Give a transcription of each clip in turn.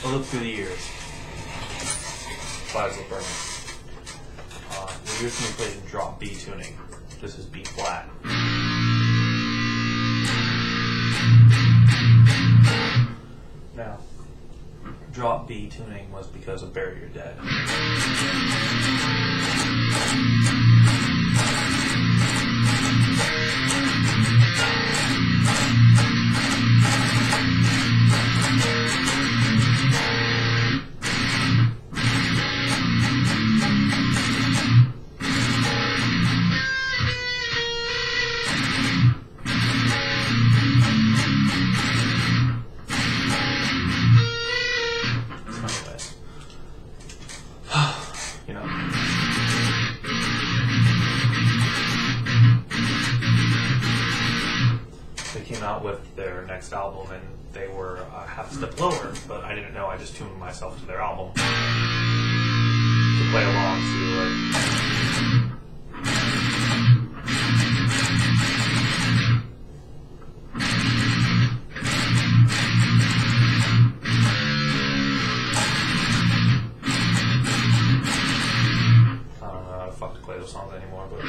A Look Through the Years by Led Zeppelin. The originally played in drop B tuning. This is B flat. Now, drop B tuning was because of Bury Your Dead. Out with their next album, and they were half a step lower, but I didn't know. I just tuned myself to their album to play along to I don't know how to fuck to play those songs anymore, but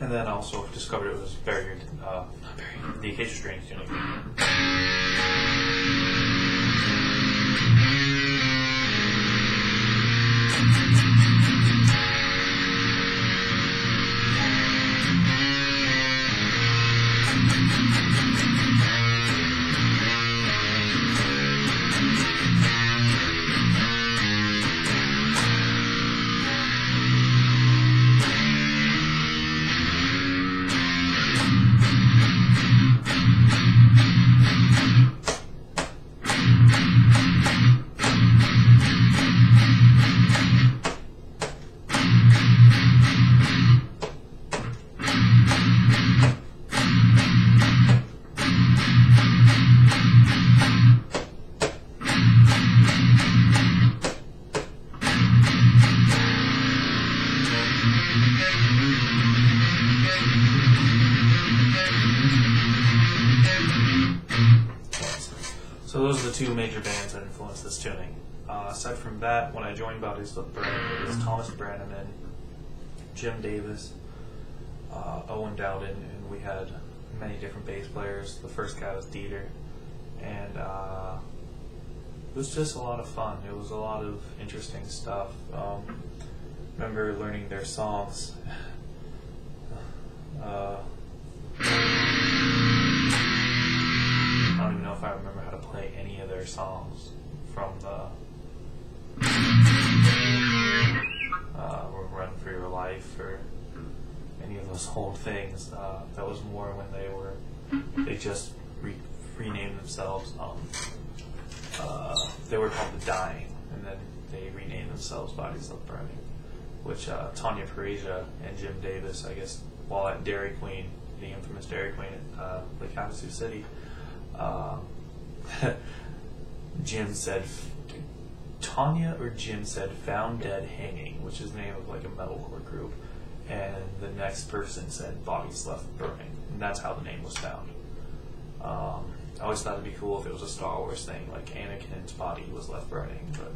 and then I also discovered it was the Acacia Strains tuning. So those are the two major bands that influenced this tuning. Aside from that, when I joined Bodies Left Burning, it was Thomas Brannaman, Jim Davis, Owen Dowden, and we had many different bass players. The first guy was Dieter, and it was just a lot of fun. It was a lot of interesting stuff. Remember learning their songs. I don't even know if I remember how to play any of their songs from the Run For Your Life or any of those old things. That was more when they just renamed themselves. They were called The Dying, and then they renamed themselves Bodies Left Burning, which Tanya Parisia and Jim Davis, I guess, while at Dairy Queen, the infamous Dairy Queen at Lake Havasu City, Jim said, Tanya or Jim said, "Found Dead Hanging," which is the name of like a metalcore group, and the next person said, "Bodies Left Burning," and that's how the name was found. I always thought it'd be cool if it was a Star Wars thing, like Anakin's body was left burning, but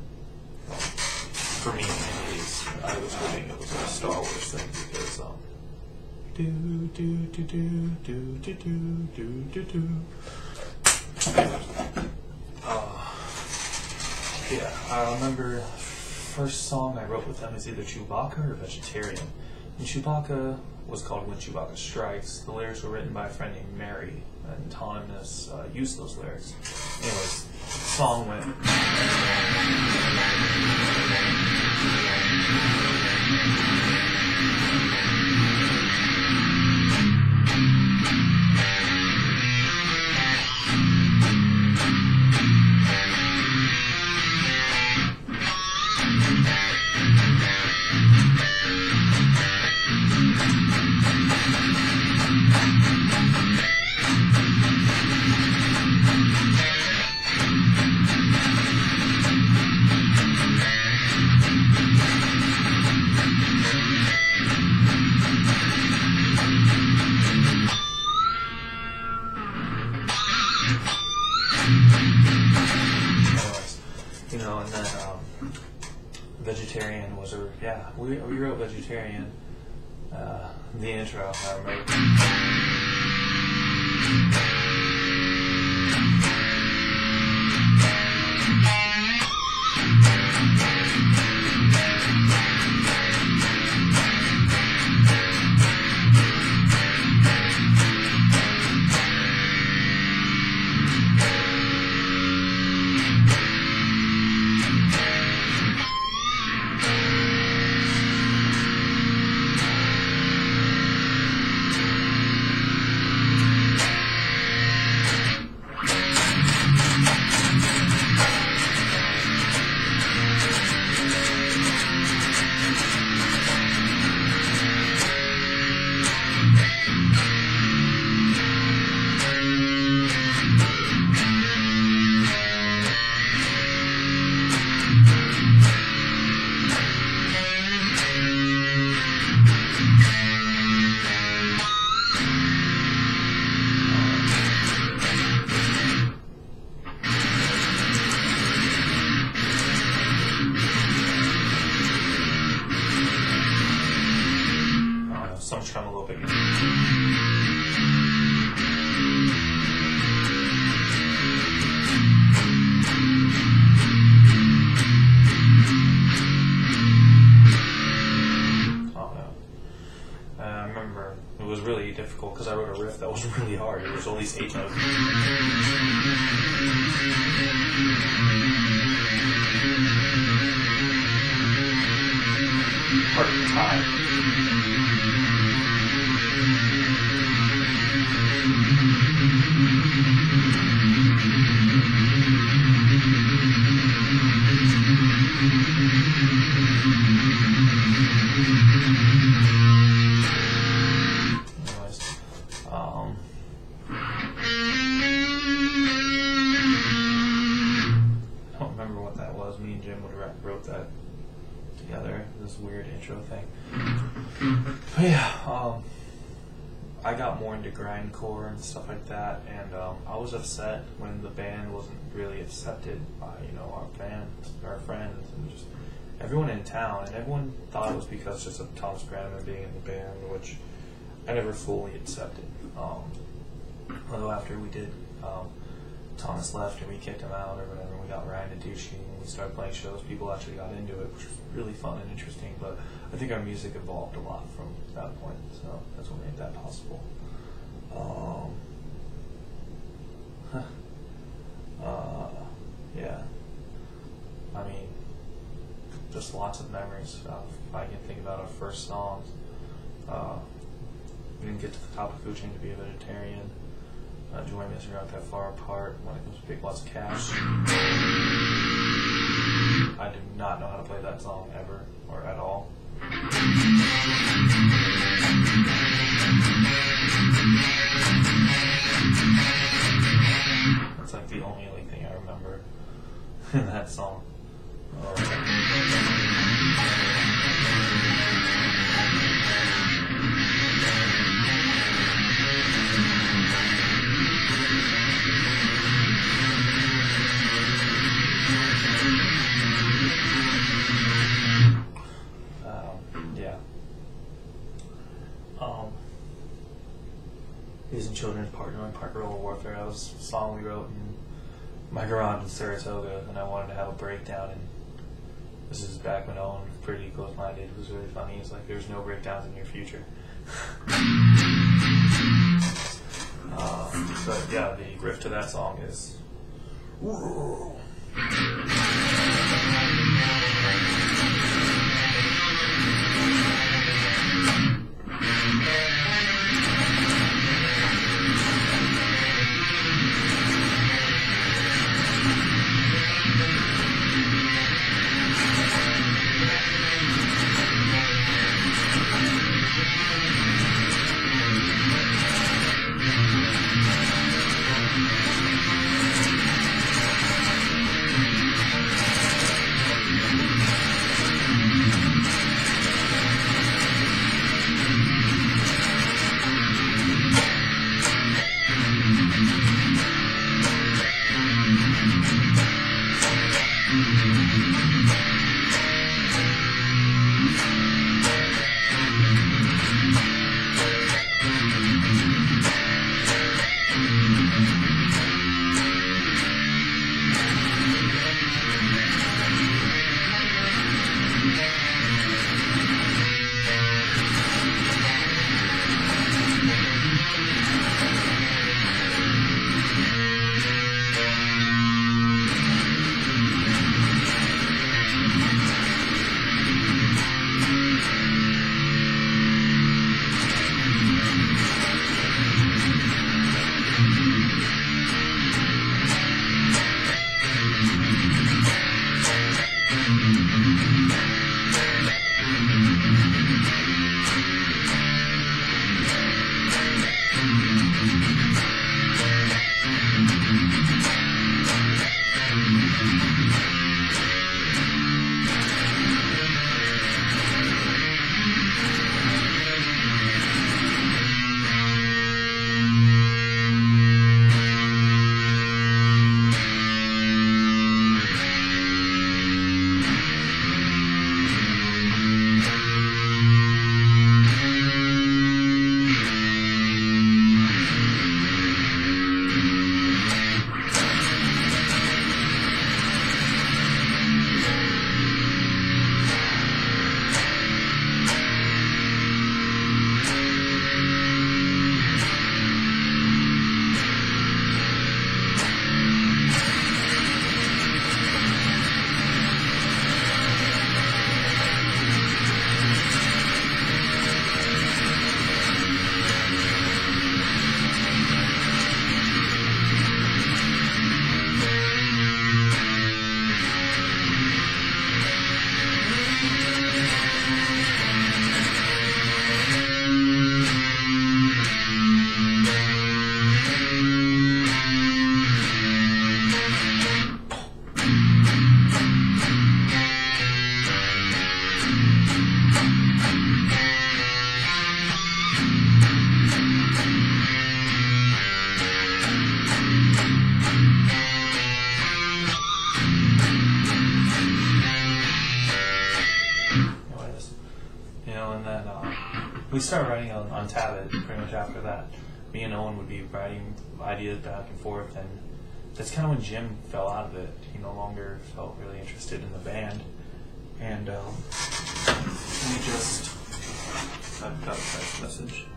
for me, anyways, I was hoping it was a Star Wars thing because yeah, I remember first song I wrote with them is either Chewbacca or Vegetarian. And Chewbacca was called When Chewbacca Strikes. The lyrics were written by a friend named Mary, and Thomas used those lyrics. Anyways, the song went. Anyways, and then Vegetarian was we wrote Vegetarian. The intro, I remember. Some tremolo bit. I remember it was really difficult because I wrote a riff that was really hard. It was at least 8 notes. Hard to tie. I don't remember what that was. Me and Jim wrote that together. This weird intro thing. But yeah, I got more into grindcore and stuff like that, and I was upset when the band wasn't really accepted by our friends, and just everyone in town, and everyone thought it was because just of Thomas Brenneman being in the band, which I never fully accepted. Although after we did, Thomas left and we kicked him out or whatever, and we got Ryan Adushi and we started playing shows, people actually got into it, which was really fun and interesting, but I think our music evolved a lot from that point, so that's what made that possible. Yeah. I mean, just lots of memories. I can think about our first songs. We didn't get to the top of Food Chain to be a vegetarian. Join Me As We Aren't That Far Apart. When It Comes to Big Lots of Cash. I do not know how to play that song ever or at all. That's like the only thing I remember in that song. These and Children's Partner and Guerrilla Warfare. That was a song we wrote in my garage in Saratoga, and I wanted to have a breakdown. And this is back when Owen was pretty close-minded. It was really funny. He's like, "There's no breakdowns in your future." But yeah, the riff to that song is. started writing on Tablet pretty much after that. Me and Owen would be writing ideas back and forth, and that's kind of when Jim fell out of it. He no longer felt really interested in the band, and we just. I've got a text message.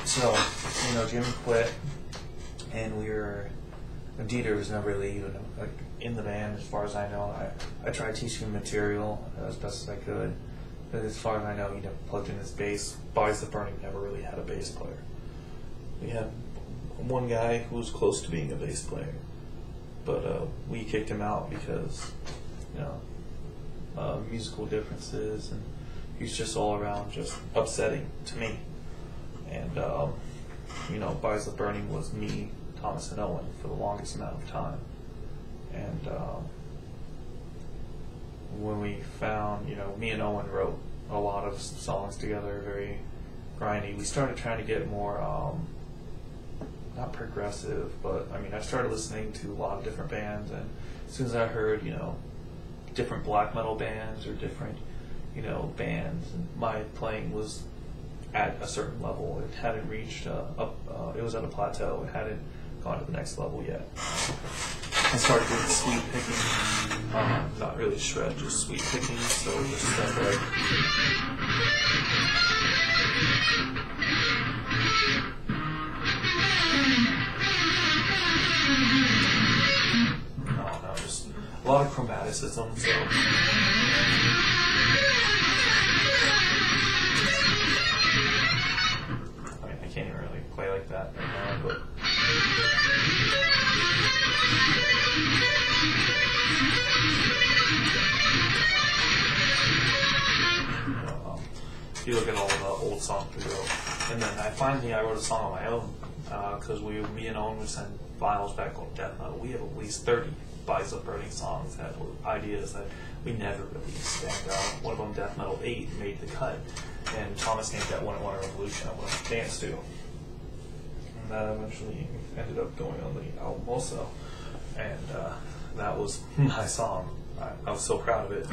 So, Jim quit, and Dieter was never really even in the band as far as I know. I tried teaching him material as best as I could, but as far as I know, he never plugged in his bass. Bodies of Burning never really had a bass player. We had one guy who was close to being a bass player, but we kicked him out because, musical differences, and he's just all around just upsetting to me. And, Bodies of Burning was me, Thomas, and Owen for the longest amount of time. And when we found, me and Owen wrote a lot of songs together, very grindy. We started trying to get more, not progressive, but, I started listening to a lot of different bands, and as soon as I heard, different black metal bands or different, bands, and my playing was at a certain level. It hadn't reached it was at a plateau. It hadn't gone to the next level yet. I started doing sweep picking, not really shred, just sweep picking, so just stuff like just a lot of chromaticism, so I can't even really play like that right now, but if you look at all the old songs we wrote, and then I wrote a song on my own because me and Owen would send files back on death metal. We have at least 30 Bodies of Burning songs that were ideas that we never released, and one of them, Death Metal 8, made the cut, and Thomas named that One at One Revolution I want to dance to, and that eventually ended up going on the album also, and that was my song. I was so proud of it.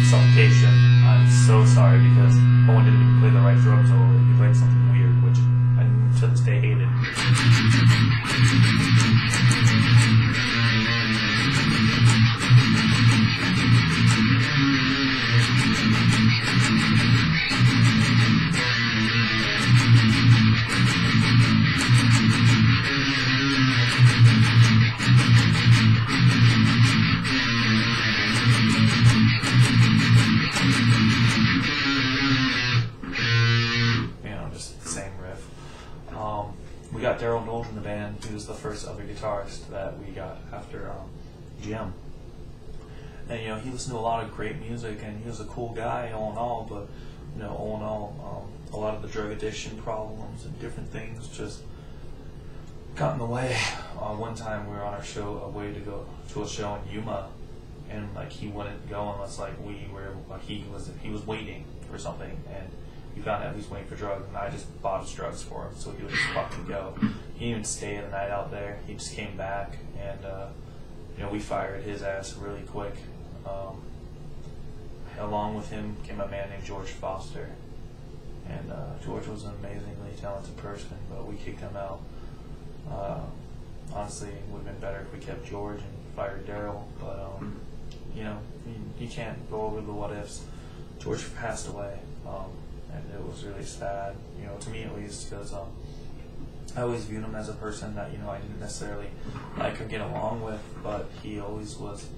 Suffocation. I'm so sorry because Owen didn't even play the right drums over it. He played something weird, which I to this day hated. We got Daryl Knowles in the band. He was the first other guitarist that we got after Jim. And he listened to a lot of great music, and he was a cool guy all in all. But all in all, a lot of the drug addiction problems and different things just got in the way. One time we were on a way to go to a show in Yuma, and he wouldn't go unless he was waiting for something, and he found out he was waiting for drugs, and I just bought his drugs for him so he would just fucking go. He didn't even stay the night out there. He just came back, and we fired his ass really quick. Along with him came a man named George Foster, and George was an amazingly talented person, but we kicked him out. Honestly, it would have been better if we kept George and fired Daryl, but you can't go over the what ifs. George passed away, and it was really sad, to me at least, because I always viewed him as a person that I didn't necessarily like or get along with, but he always was.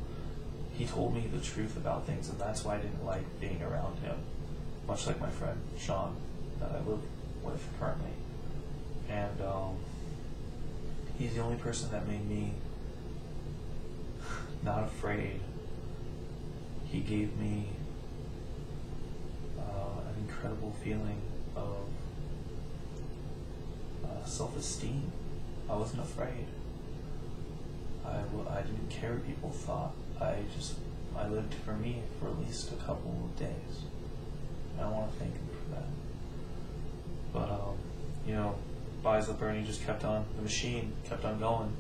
He told me the truth about things, and that's why I didn't like being around him. Much like my friend Sean that I live with currently, and he's the only person that made me not afraid. He gave me an incredible feeling of self-esteem. I wasn't afraid. I didn't care what people thought. I lived for me for at least a couple of days. And I want to thank him for that. But, Bodies Left Burning just kept on, the machine kept on going.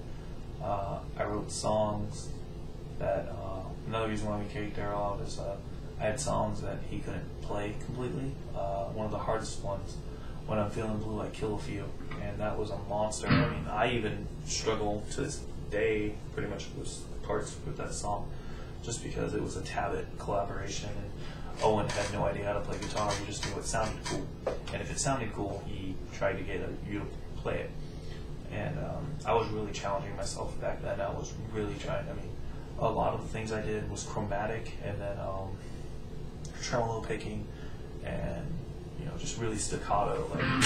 I wrote songs that, another reason why we carried Daryl out is I had songs that he couldn't play completely. One of the hardest ones, When I'm Feeling Blue, I Kill a Few, and that was a monster. I mean, I even struggle to this day pretty much with parts with that song, just because it was a Tabit collaboration, and Owen had no idea how to play guitar. He just knew it sounded cool, and if it sounded cool, he tried to get you to play it. And I was really challenging myself back then. I was really trying. I mean, a lot of the things I did was chromatic, and then tremolo picking, and just really staccato. And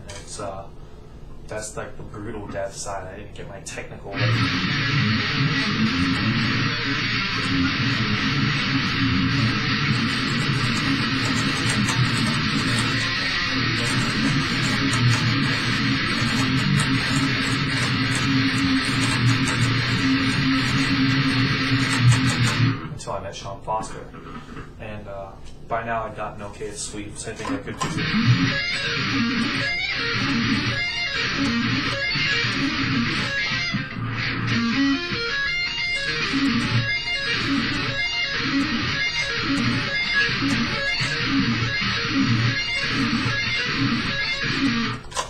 it's that's like the brutal death side. I didn't get my technical. Until I met Sean Foster, and by now I'd gotten okay at sweeps. I think I could do it.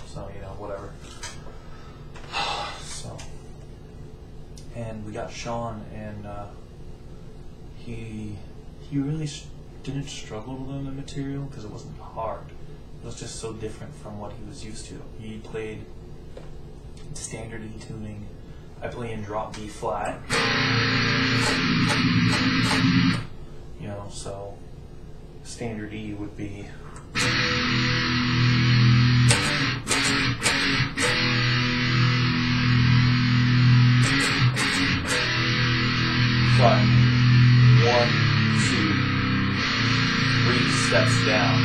So, whatever. And we got Sean, and he really didn't struggle to learn the material because it wasn't hard. It was just so different from what he was used to. He played standard E tuning. I play in drop B flat. So standard E would be flat. 1, 2, 3 steps down.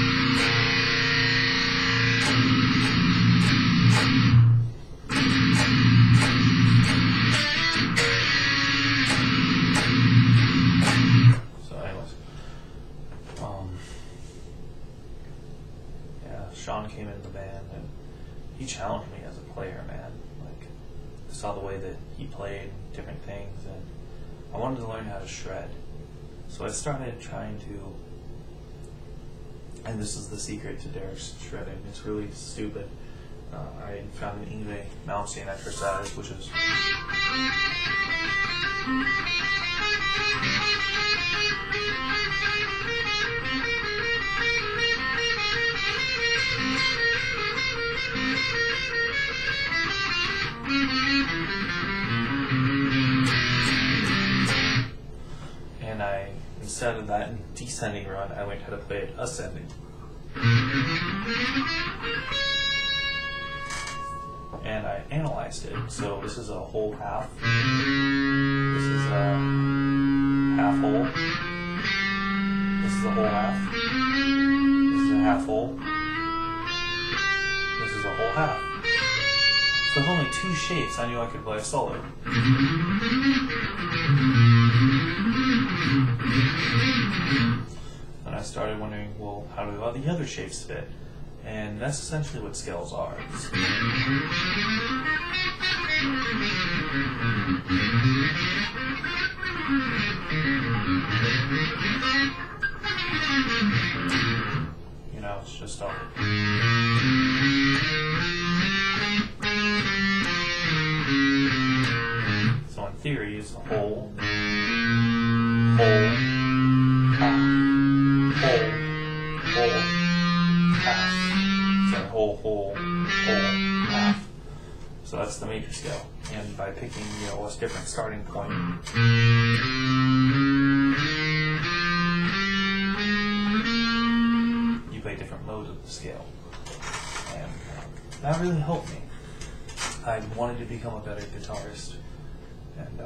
Sean came into the band, and he challenged me as a player, man. I saw the way that he played different things, and I wanted to learn how to shred. So I started trying to, and this is the secret to Derek's shredding. It's really stupid. I found an Yngwie Malmsteen exercise, which is and I instead of that descending run, I learned how to play it ascending. And I analyzed it. So this is a whole half. This is a half whole. This is a whole half. This is a half whole. This is a whole half. So with only 2 shapes, I knew I could play a solo. And I started wondering, well, how do all the other shapes fit? And that's essentially what scales are. You know, it's just all. So in theory, it's a whole, half, whole, half. So that's the major scale. And by picking, a different starting point, you play different modes of the scale. And that really helped me. I wanted to become a better guitarist. And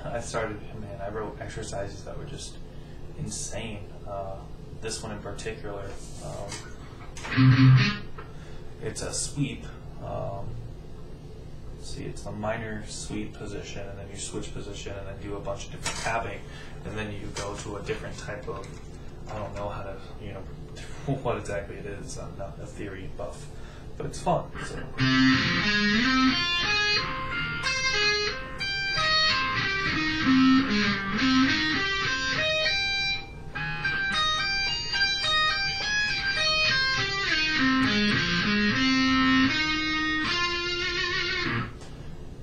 I wrote exercises that were just insane. This one in particular, it's a sweep. See, it's the minor sweep position, and then you switch position, and then do a bunch of different tapping, and then you go to a different type of, I don't know how to, what exactly it is. I'm not a theory buff, but it's fun. So.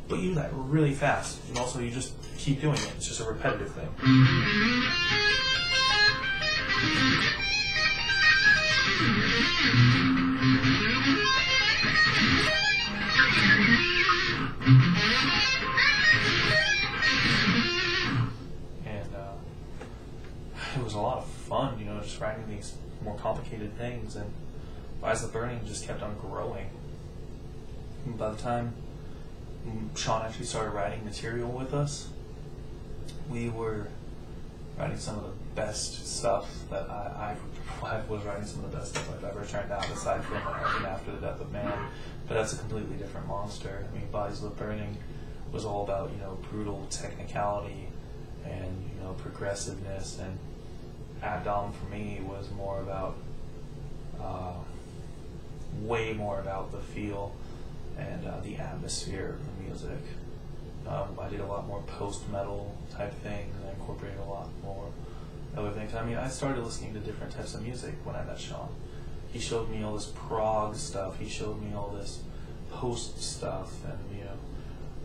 But you do that really fast, and also you just keep doing it. It's just a repetitive thing. And it was a lot of fun, just writing these more complicated things, and Eyes of the Burning just kept on growing. And by the time Sean actually started writing material with us, we were writing some of the best stuff that I was writing some of the best stuff I've ever turned out, aside from After the Death of Man. But that's a completely different monster. I mean, Bodies of the Burning was all about, brutal technicality and, progressiveness, and Adam for me was more about, way more about the feel and the atmosphere of the music. I did a lot more post-metal type things, and I incorporated a lot more other things. I mean, I started listening to different types of music when I met Sean. He showed me all this prog stuff, he showed me all this post stuff, and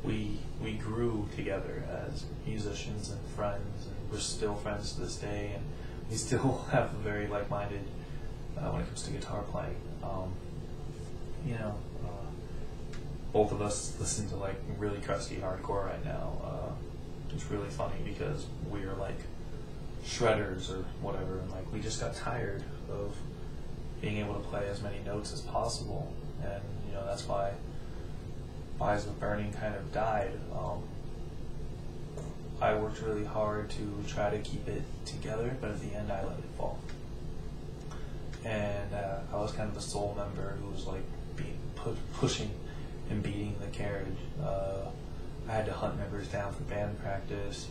we grew together as musicians and friends, and we're still friends to this day, and we still have a very like-minded when it comes to guitar playing. Both of us listen to really crusty hardcore right now. It's really funny because we are like shredders or whatever, and we just got tired of being able to play as many notes as possible, and that's why Eyes of the Burning kind of died. I worked really hard to try to keep it together, but at the end I let it fall. And I was kind of the sole member who was pushing and beating the carriage. I had to hunt members down for band practice.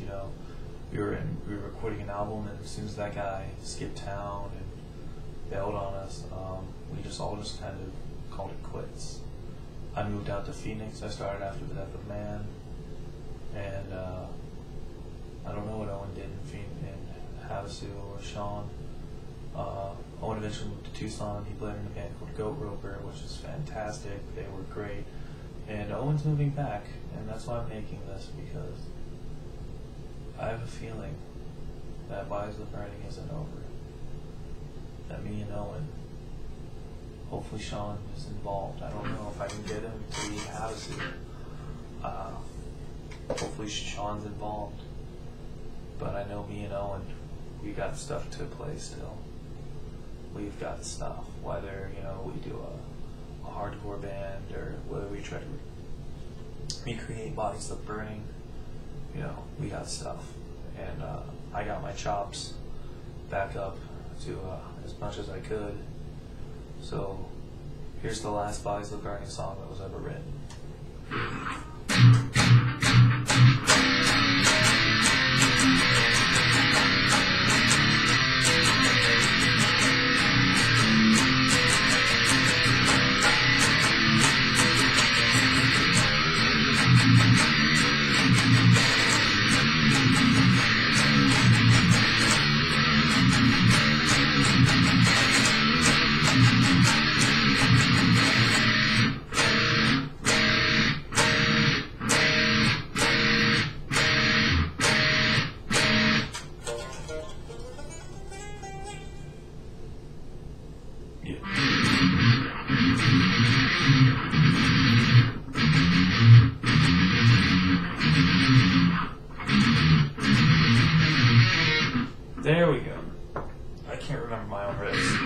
We were recording an album, and as soon as that guy skipped town and bailed on us, we just all kind of called it quits. I moved out to Phoenix. I started After the Death of Man, and I don't know what Owen did in Havasu or Sean. Owen eventually moved to Tucson. He played in a band called Goat Roper, which is fantastic. They were great. And Owen's moving back, and that's why I'm making this, because I have a feeling that Bodies of the Burning isn't over. That me and Owen, hopefully Sean is involved. I don't know if I can get him to leave Havasu. Hopefully Sean's involved. But I know me and Owen, we got stuff to play still. We've got stuff, whether, we do a hardcore band or whether we try to recreate Bodies Left Burning, we got stuff. And I got my chops back up to as much as I could. So here's the last Bodies Left Burning song that was ever written. There we go. I can't remember my own riffs.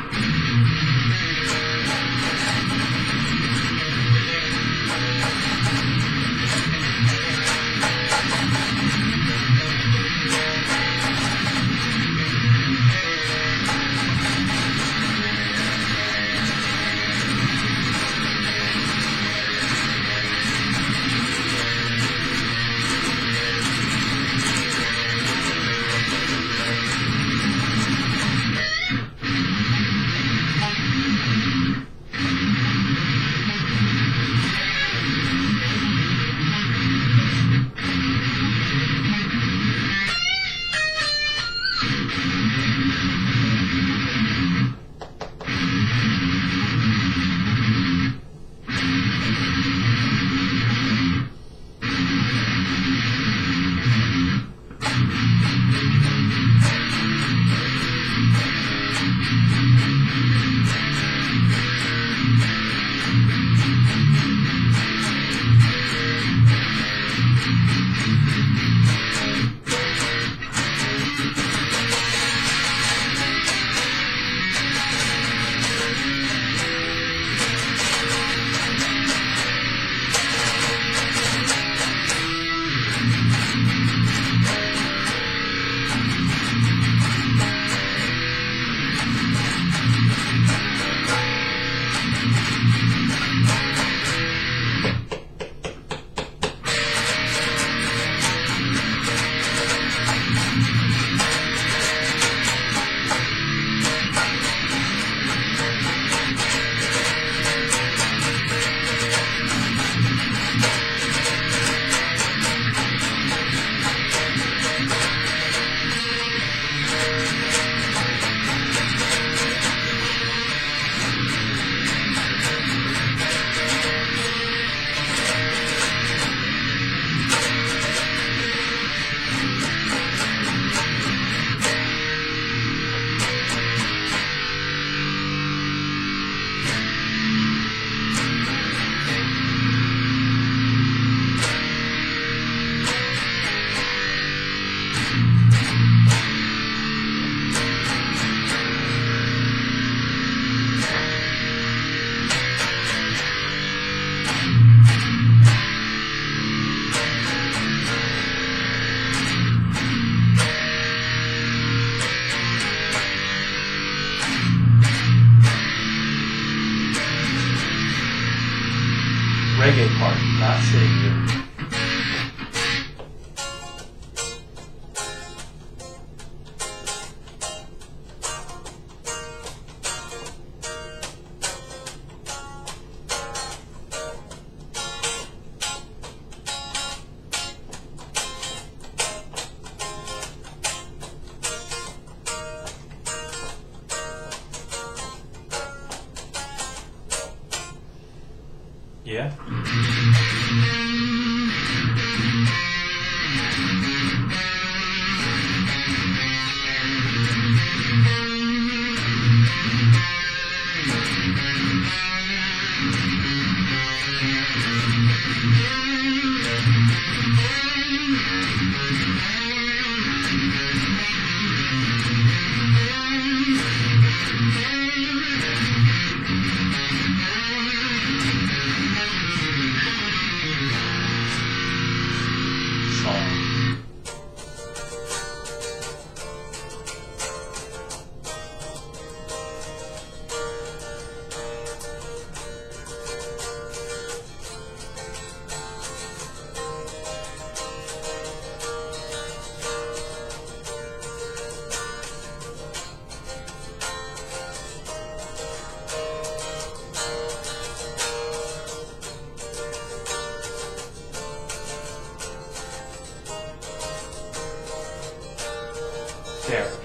Reggae part, not sitting here. Yeah? Fair.